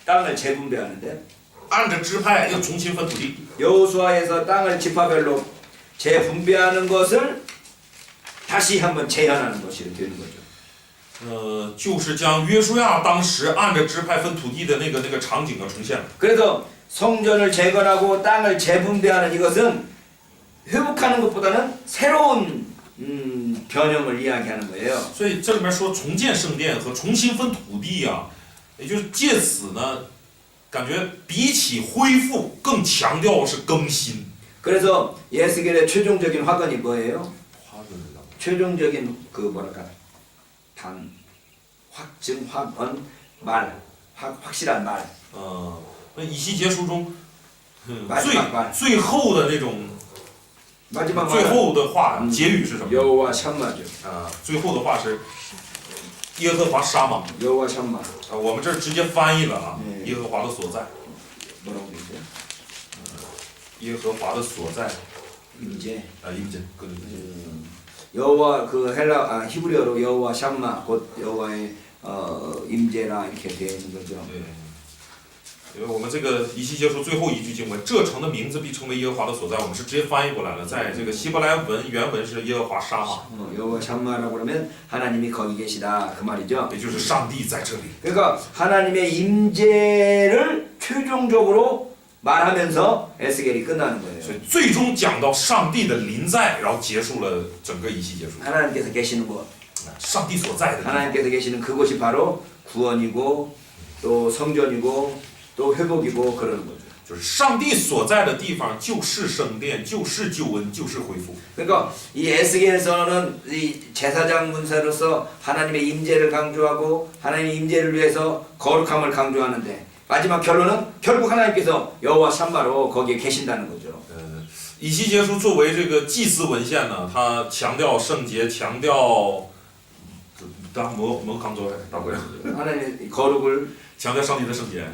땅을 재분배하는데 按着支派要重新分土地。 여호수아에서 땅을 지파별로 재분배하는 것을 다시 한번 재현하는 것이 되는 거죠. 就是将约书亚当时按着支派分土地的那个场景重现了。 그래서 성전을 재건하고 땅을 재분배하는 이것은 회복하는 것보다는 새로운 변형을 이야기하는 거예요. 所以这里面说重建圣殿和重新分土地啊，也就是借此呢，感觉比起恢复更强调是更新。 그래서 예스겔의 최종적인 화건이 뭐예요? 최종적인 그 뭐랄까 확증, 확언, 말, 확실한 말. 那以西结书中，마지막 最后的那种 마지막 最 말은 后的话结语是什么？ 여호와 샴마죠. 最后的话是耶和华沙玛。 여호와 샴마. 我们这儿直接翻译了啊，耶和华的所在。 뭐라고 돼 있어요? 耶和华的所在。 임재. 임재. 여호와 그 히브리어로 여호와 샴마 곧 여호와의 임재라 이렇게 되어 있는 거죠. 因为我们这个以西结书最后一句经文，这城的名字必称为耶和华的所在，我们是直接翻译过来了。在这个希伯来文原文是耶和华沙玛， 여호와 샴마라고 그러면 하나님이 거기 계시다 그 말이죠. 也就是上帝在这里。 그러니까 하나님의 임재를 최종적으로 말하면서 에스겔이 끝나는 所 거예요. 以最终讲到上帝的临在，然后结束了整个以西结书。 하나님께서 계시는 곳, 上帝所在的地方， 하나님께서 계시는 그곳이 바로 구원이고 또 성전이고 또 회복이고 그러는 거죠. 就是上帝所在的地方，就是圣殿，就是救恩，就是恢复。 그러니까 이 에스겔에서는 이 제사장 문서로서 하나님의 임재를 강조하고 하나님의 임재를 위해서 거룩함을 강조하는데 마지막 결론은 결국 하나님께서 여호와 샴마로 거기에 계신다는 거죠. 以西结书作为这个祭司文献呢，它强调圣洁，强调当뭐 강조했다고요? 하나님의 거룩을 强调上帝的圣洁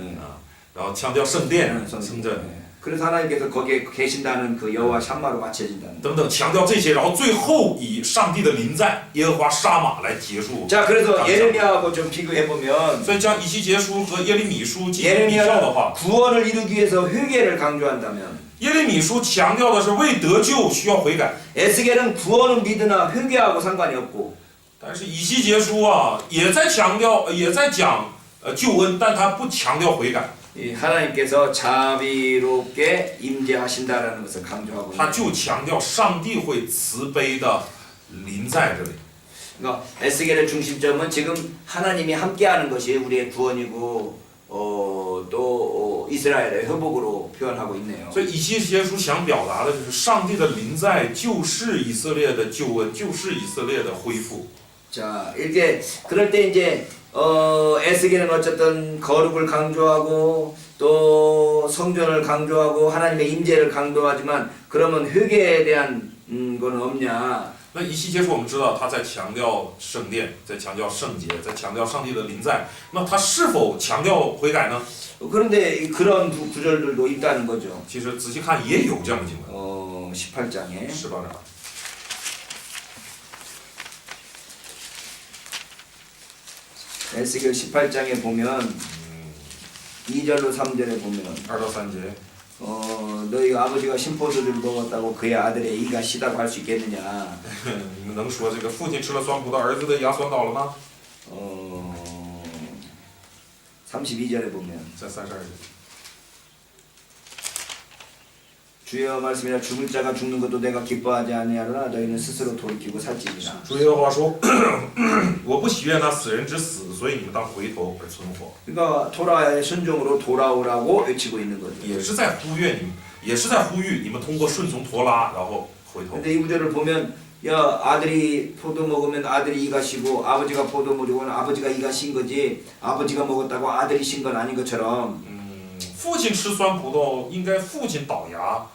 然后强调圣殿、 성전 그래서 하나님께서 거기에 계신다는 그 여호와 샴마로 맞춰진다는. 等等，强调这些，然后最后以上帝的临在耶和华沙玛来结束。 자, 그래서 예레미야하고 좀 비교해 보면 所以将以西结书和耶利米书进行比较的 예레미야는 话， 구원을 이루기 위해서 회개를 강조한다면 耶利米书强调的是为得救需要悔改， 에스겔은 구원은 믿으나 회개하고 상관이 없고 但是以西结书啊也在强调，也在讲救恩，但他不强调悔改。 이 하나님께서 자비롭게 임재하신다라는 것을 강조하고 他 있는. 就强调上帝会慈悲的临在这里。 그러니까 에스겔의 중심점은 지금 하나님이 함께하는 것이 우리의 구원이고 또 이스라엘의 회복으로 표현하고 있네요. 所以以西结书想表达的就是上帝的临在就是以色列的救恩，就是以色列的恢复。 자, 이렇게 그럴 때 이제 에스겔은 어쨌든 거룩을 강조하고 또 성전을 강조하고 하나님의 임재를 강조하지만 그러면 회개에 대한 거는 없냐? 那以西结书我们知道他在强调圣殿，在强调圣洁，在强调上帝的临在。那他是否强调悔改呢？ 그런데 그런 구절들도 있다는 거죠. 其实仔细看也有这样的经文。 18장에 18章。 에스겔 18장에 보면 2절로 3절에 보면 2到3节。 너희가 아버지가 신포도주를 먹었다고 그의 아들의 이가 시다고 할 수 있겠느냐? 你们能说这个父亲吃了酸葡萄，儿子的牙酸倒了吗？ 32절에 보면 在32节。 주여 말씀이라 죽을 자가 죽는 것도 내가 기뻐하지 아니하노라 너희는 스스로 돌이키고 살찌니라. 主耶和华说：“我不喜悦那死人之死，所以你们当回头而存活。” 그러니까 토라의 순종으로 돌아오라고 외치고 있는 거죠. 也是在呼吁你们，也是在呼吁你们通过顺从陀拉，然后回头。 근데 이 구절을 보면 야 아들이 포도 먹으면 아들이 이가 시고 아버지가 포도 먹으면 아버지가 이가 신 거지 아버지가 먹었다고 아들이 신 건 아닌 것처럼 父亲吃酸葡萄，应该父亲倒牙，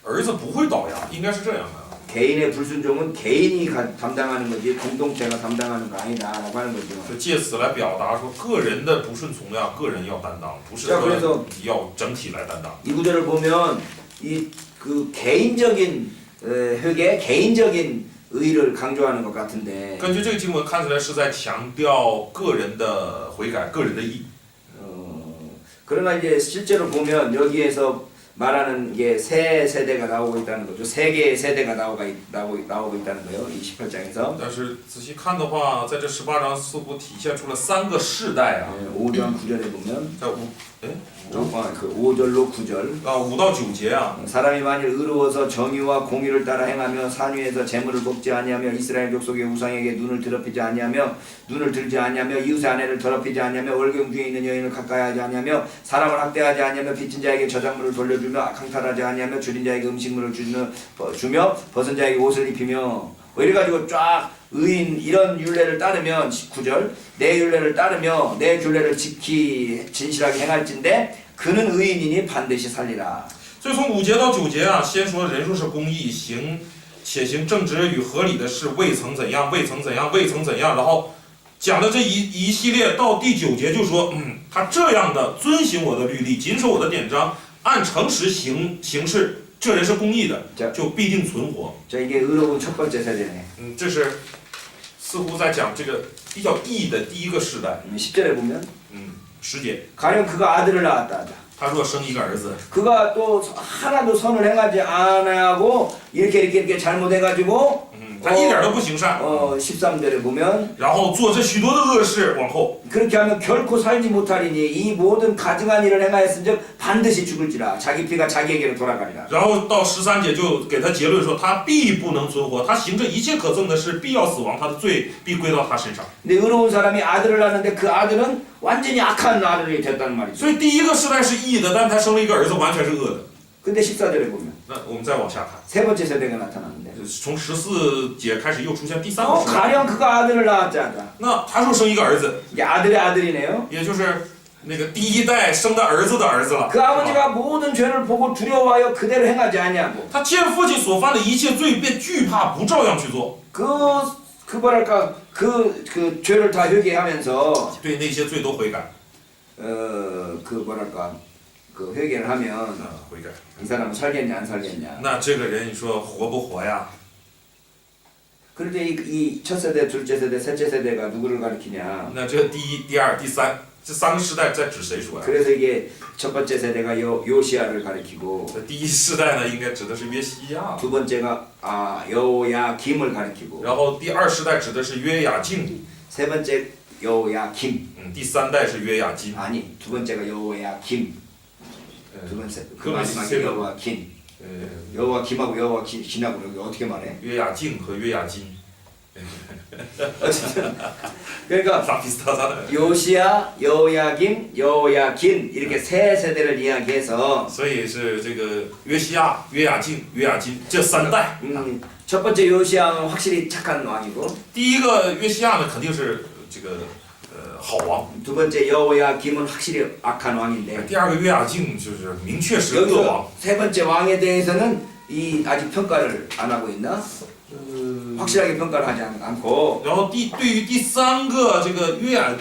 儿子不会倒牙，应该是这样的。 개인의 불순종은 개인이 담당하는 거지 공동체가 담당하는 거 아니다라고 하는 거죠. 就借此来表达说，个人的不顺从呀，个人要担当，不是说要整体来担当。 이 구절을 보면 이 그 개인적인 회개, 개인적인 의를 강조하는 것 같은데. 根据这个经文看起来是在强调个人的悔改、个人的义。 그러나 이제 실제로 보면 여기에서 말하는 게 세 세대가 나오고 있다는 거죠. 세 개의 세대가 나오고 있다는 거예요. 이 18장에서. 但是仔细看的话，在这18章似乎体现出了3个世代啊， 5절 9절에 보면 在그 5절로 9절 5到9节啊， 사람이 만일 의로워서 정의와 공의를 따라 행하며 산 위에서 재물을 먹지 아니하며 이스라엘 족속의 우상에게 눈을 더럽히지 아니하며 눈을 들지 아니하며 이웃의 아내를 더럽히지 아니하며 월경 중에 있는 여인을 가까이 하지 아니하며 사람을 학대하지 아니하며 빚진 자에게 저작물을 돌려주며 강탈하지 아니하며 줄인 자에게 음식물을 주며 벗은 자에게 옷을 입히며 뭐 이래가지고 쫙 의인 이런 율례를 따르면 19절 내 율례를 따르며 내 율례를 지키 진실하게 행할진대 그는 의인이니 반드시 살리라. 所以从5节到9节啊，先说人数是公义，且行正直与合理的事，未曾怎样，未曾怎样，未曾怎样，然后讲的这一系列到第9节就说，他这样的遵行我的律例，谨守我的典章，按诚实行事，这人是公义的，就必定存活。 자 이게 의로운 첫 번째 세대네. 这是似乎在讲这个比较义的第一个世代。 10절에 보면 10节， 가령 그가 아들을 낳았다 하자. 他若生一个儿子， 그가 또 하나도 선을 행하지 않아하고 이렇게 잘못해가지고 他一点都不行善， 13절에 보면 然后做这许多的恶事，往后 그렇게 하면 결코 살지 못하리니 이 모든 가증한 일을 행하였은즉 반드시 죽을지라 자기 피가 자기에게로 돌아가리라. 然后到13节就给他结论说，他必不能存活，他行这一切可憎的事，必要死亡，他的罪必归到他身上。 근데 의로운 사람이 아들을 낳는데 그 아들은 완전히 악한 아들이 됐다는 말이죠. 所以第一个世代是义的，但他生了一个儿子，完全是恶的。 근데 14절에 보면 那我们再往下看， 세 번째 세대가 나타나는데 从14节开始又出现第3个世代。 가령 그가 아들을 낳았지 않다. 那他说生一个儿子， 이게 아들의 아들이네요. 也就是那个第一代生的儿子的儿子了。 그 아버지가 모든 죄를 보고 두려워하여 그대로 행하지 아니하고 他见父亲所犯的一切罪，便惧怕，不照样去做。 그 뭐랄까 그 죄를 다 회개하면서 对那些罪都悔改， 그 뭐랄까 그 회개를 하면 悔改。 이 사람은 살겠냐 안 살겠냐. 那这个人你说活不活呀？ 그럴 때 이 첫 세대, 둘째 세대, 셋째 세대가 누구를 가리키냐. 那这第一、第二、第三这3个世代在指谁说呀？ 그래서 이게 첫 번째 세대가 요시아를 가리키고 这第一世代呢，应该指的是约西亚， 두 번째가 여호야김을 가리키고 然后第2世代指的是约雅敬， 세 번째 여호야김. 第3代是约雅金。 아니 두 번째가 여호야김. 두 번째 그 그럼 마지막에 세 번. 여호야김. 呃， 여호와김하고 여호와김하고 여기 어떻게 말해? 约雅敬和约雅金， 어쨌든 그러니까 다 비슷하잖아요. 요시야, 여호야김, 여호야긴 이렇게 세 세대를 이야기해서 所以是这个约西亚、约雅敬、约雅金这3代。 첫 번째 요시야는 확실히 착한 왕이고 第一个约西亚呢，肯定是这个好王。 두 번째 여호야김은 확실히 악한 왕인데 第2个约雅敬就是明确是恶王。 여기서 세 번째 왕에 대해서는 이 아직 평가를 안 하고 있나? 확실하게 평가를 하지 않고 然后对于第3个这个约雅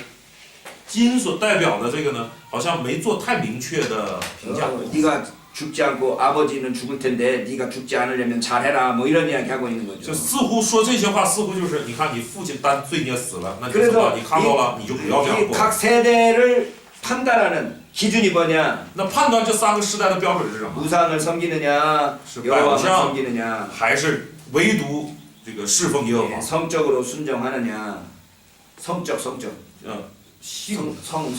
金所代表的这个呢，好像没做太明确的评价。 네가 죽지 않고 아버지는 죽을 텐데 네가 죽지 않으려면 잘해라 뭐 이런 이야기 하고 있는 就 거죠. 似乎说这些话，似乎就是你看你父亲担罪孽死了，那你 그래서 怎么你看到了你就不要这样过。 각 세대를 판단하는 기준이 뭐냐? 那判断这3个时代的标准是什么？ 우상을 섬기느냐, 是 여호와를 拜偶像， 섬기느냐, 还是唯独这个侍奉耶和 예, 华？ 성적으로 순종하느냐, 성적, 性 성,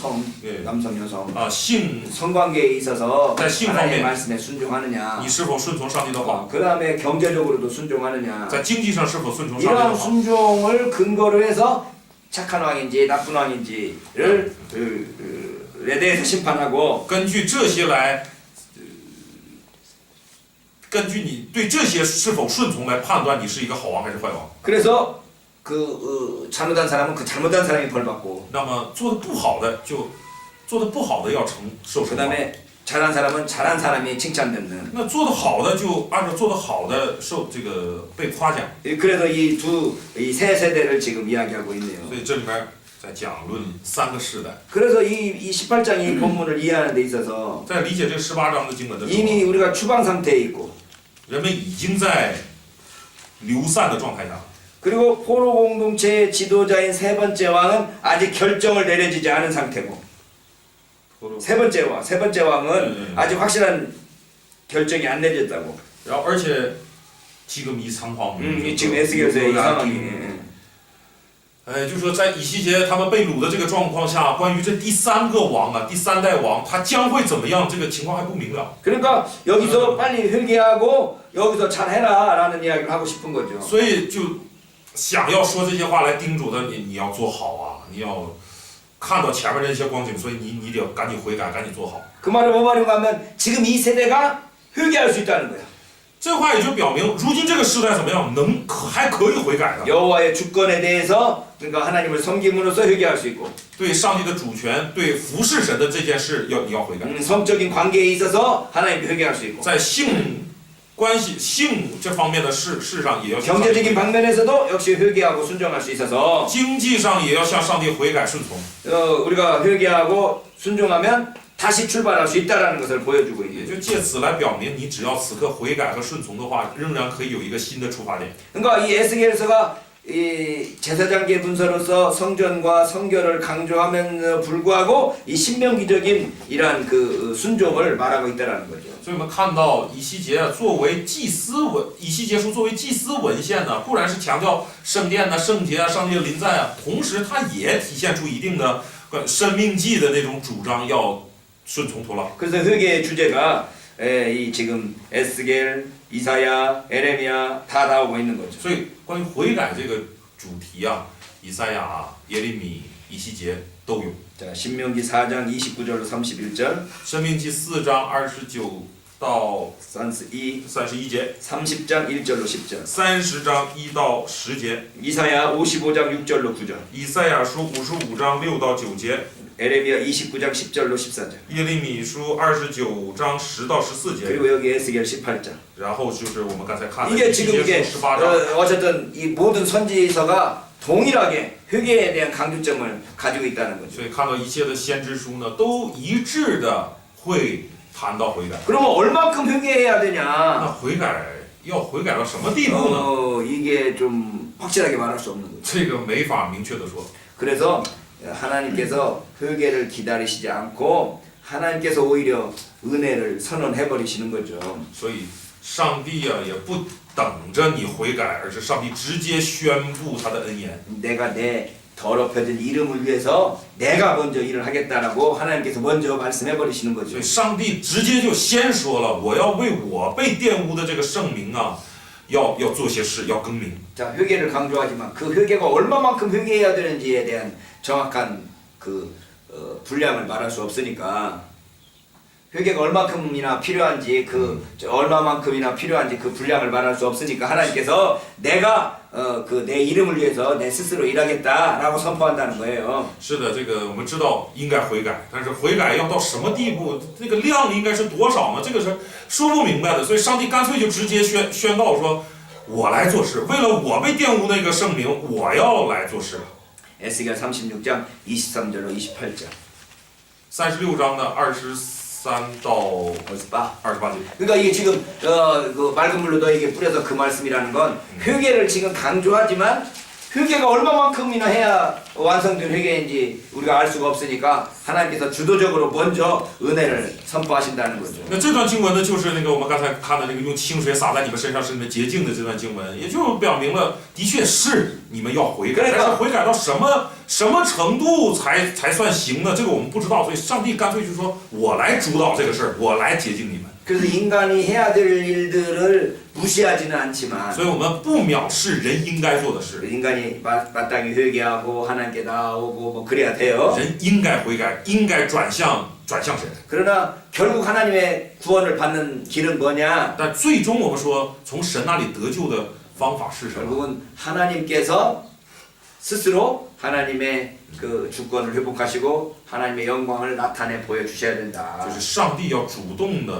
예. 남성, 여성, 性， 성관계에 있어서 네, 신 하나님의方面 말씀에 순종하느냐, 你是否顺从上帝的话？ 그 다음에 경제적으로도 순종하느냐, 在经济上是否顺从上帝的 이러한 话？ 순종을 근거로 해서 착한 왕인지 나쁜 왕인지를 에 대해서 심판하고 根据这些来，根据你对这些是否顺从来判断你是一个好王还是坏王。 그래서 잘못한 사람은 그 잘못한 사람이 벌 받고 那么做的不好的就做的不好的要受惩罚。 그다음에 잘한 사람은 잘한 사람이 칭찬받는. 那做的好的就按照做的好的受这个被夸奖。 그래서 이 세 세대를 지금 이야기하고 있네요. 所以这里面在讲论3个世代。 그래서 이 18장 이 본문을 이해하는 데 있어서 在理解这18章的经文的时 이미 候， 우리가 추방 상태에 있고 人们已经在流散的状态下。 그리고 포로 공동체의 지도자인 세 번째 왕은 아직 결정을 내려지지 않은 상태고 세 번째 왕은 아직 확실한 결정이 안 내렸다고. 然后而且 지금 이 상황, 지금 에스겔서의 이 상황이. 就说在以西结他们被掳的这个状况下，关于这第三个王啊，第三代王他将会怎么样，这个情况还不明了。 그러니까 여기서 빨리 회개하고 여기서 잘 해라라는 이야기를 하고 싶은 거죠. 所以就想要说这些话来叮嘱他，你要做好啊，你要看到前面的一些光景，所以你得赶紧悔改，赶紧做好。 그 말을 뭐 말인가 하면 지금 이 세대가 회개할 수 있다는 거야. 这话也就表明，如今这个时代怎么样，还可以悔改的。 여호와의 주권에 대해서 그러니까 하나님을 섬김으로써 회개할 수 있고 对上帝的主权，对服侍神的这件事，你要悔改。 성적인 관계에 있어서 하나님께 회개할 수 있고 在性关系、性这方面的事上，也要向上帝 경제적인 방면에서도 역시 회개하고 순종할 수 있어서 经济上也要向上帝悔改顺从。 우리가 회개하고 순종하면 다시 출발할 수 있다라는 것을 보여주고 也 있는. 就借此来表明，你只要此刻悔改和顺从的话，仍然可以有一个新的出发点。 그러니까 이 에스겔서가 이 제사장계 분서로서 성전과 성결을 강조하면 불구하고 이 신명기적인 이러한 그 순종을 말하고 있다라는 거죠. 所以我们看到以西结作为祭司文，以西结书作为祭司文献呢，固然是强调圣殿的圣洁啊、上帝的临在啊，同时它也体现出一定的生命记的那种主张，要顺从托拉。 그래서 회개의 주제가 이 지금 에스겔, 이사야, 에레미야 다 나오고 있는 거죠. 所以关于悔改这个主题啊，以赛亚、耶利米、以西结都有。 자, 신명기 4장 29절로 31절, 申命记4章29到32, 31节， 30장 1절로 10절, 30章1到10节， 이사야 55장 6절로 9절, 以赛亚书55章6到9节， 에레미야 29장 10절로 14절, 耶利米书29章10到14节， 그리고 여기 에스겔 18장. 然后就是我们刚才看的 이게 以西 지금 结 이게 书18章。 어쨌든 이 모든 선지서가 동일하게 회개에 대한 강조점을 가지고 있다는 거죠. 所以看到一切的先知书呢，都一致的会谈到悔改。 그러면 얼만큼 회개해야 되냐? 那悔改要悔改到什么地步呢？ 이게 좀 확실하게 말할 수 없는 거죠. 这个没法明确的说。 그래서 하나님께서 회개를 기다리시지 않고 하나님께서 오히려 은혜를 선언해 버리시는 거죠. 所以上帝呀、也不等着你悔改，而是上帝直接宣布他的恩言。 내가 내 더럽혀진 이름을 위해서 내가 먼저 일을 하겠다라고 하나님께서 먼저 말씀해 버리시는 所 거죠. 以上帝直接就先说了，我要为我被玷污的这个圣名啊，要做些事，要更名。 자, 회개를 강조하지만 그 회개가 얼마만큼 회개해야 되는지에 대한 정확한 그 분량을 말할 수 없으니까 회개가 얼마큼이나 필요한지 얼마만큼이나 필요한지 그 분량을 말할 수 없으니까 하나님께서 내가 그 내 이름을 위해서 내 스스로 일하겠다라고 선포한다는 거예요. 是的，这个我们知道应该悔改，但是悔改要到什么地步，这个量应该是多少呢？这个是说不明白的。所以上帝干脆就直接宣告说，我来做事，为了我被玷污那个圣名，我要来做事。 에스겔 36장 23절로 28절. 36章的23到 어디서 봐? 28节。 그러니까 이게 지금 그 맑은 물로 너에게 뿌려서 그 말씀이라는 건 회개를 지금 강조하지만 회개가 얼마만큼이나 해야 완성된 회개인지 우리가 알 수가 없으니까 하나님께서 주도적으로 먼저 은혜를 선포하신다는 거죠. 那这段经文呢，就是那个我们刚才看的那个用清水洒在你们身上是你们洁净的这段经文，也就表明了，的确是你们要悔改，但是悔改到什么程度才算行呢？这个我们不知道，所以上帝干脆就说，我来主导这个事儿，我来洁净你们。 그래서 인간이 해야 될 일들을 무시하지는 않지만 所以我们不藐视人应该做的事， 인간이 마땅히 회개하고 하나님께 나오고 뭐 그래야 돼요. 人应该悔改，应该转向神。 그러나 결국 하나님의 구원을 받는 길은 뭐냐? 但最终我们说，从神那里得救的方法是什么？ 결국은 하나님께서 스스로 하나님의 그 주권을 회복하시고 하나님의 영광을 나타내 보여주셔야 된다. 就是上帝要主动的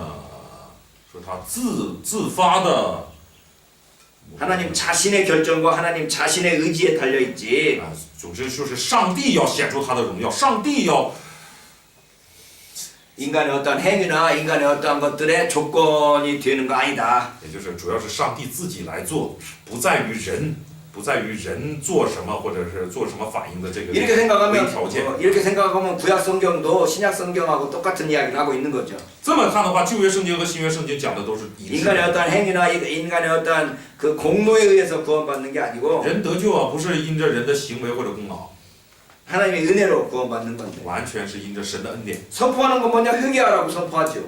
说他自发的 하나님 자신의 결정과 하나님 자신의 의지에 달려 있지. 啊，总之就是上帝要显出他的荣耀，上帝要 인간의 어떠한 행위나 인간의 어떠한 것들의 조건이 되는 거 아니다. 也就是主要是上帝自己来做，不在于人不在于人做什么或者是做什么反应的这个 이렇게 微 생각하면 条件。 이렇게 생각하면 구약 성경도 신약 성경하고 똑같은 이야기를 하고 있는 거죠. 这么看的话，旧约圣经和新约圣经讲的都是一致 인간의 的。 어떠한 행위나 인간의 어떠한 그 공로에 의해서 구원받는 게 아니고 人得救啊，不是因着人的行为或者功劳， 하나님의 은혜로 구원받는 건데 完全是因着神的恩典。 선포하는 건 뭐냐? 회개하라고 선포하죠.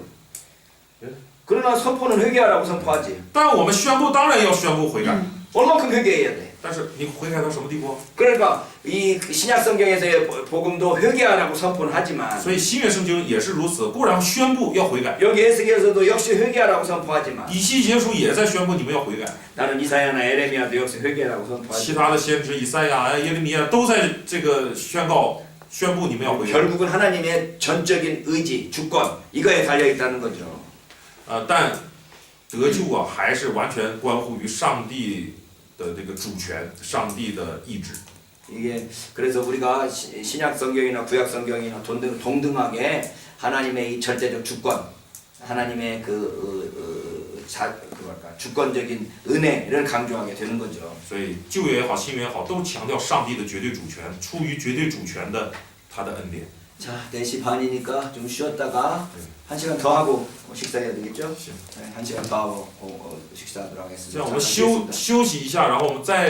예? 그러나 선포는 회개하라고 선포하지. 但我们宣布当然要宣布悔改， 얼마큼 회개해야 돼? 但是你悔改到什么地步？ 그러니까 이 신약 성경에서의 복음도 회개하라고 선포는 하지만 所以新约圣经也是如此，固然宣布要悔改， 여기 에스겔에서도 역시 회개하라고 선포하지만 以西结书也在宣布你们要悔改， 나는 이사야나 에레미야도 역시 회개하라고 其 선포하지. 他的先知以赛亚、耶利米亚都在这个宣布你们要悔改。 결국은 하나님의 전적인 의지, 주권 이거에 달려 있다는 거죠. 但得救啊，还是完全关乎于上帝的这个主权，上帝的意志。 이게 그래서 우리가 신약 성경이나 구약 성경이나 동등하게 하나님의 이 절대적 주권, 하나님의 주권적인 은혜를 강조하게 되는 거죠. 所以旧约也好，新约也好，都强调上帝的绝对主权，出于绝对主权的他的恩典。 자, 4시 반이니까 좀 쉬었다가 1시간 더 하고 식사해야 되겠죠? 시- 네, 1시간 더 하고 식사하도록 这 하겠습니다. 样我 자, 们 알겠습니다. 休息一下，然后我们再。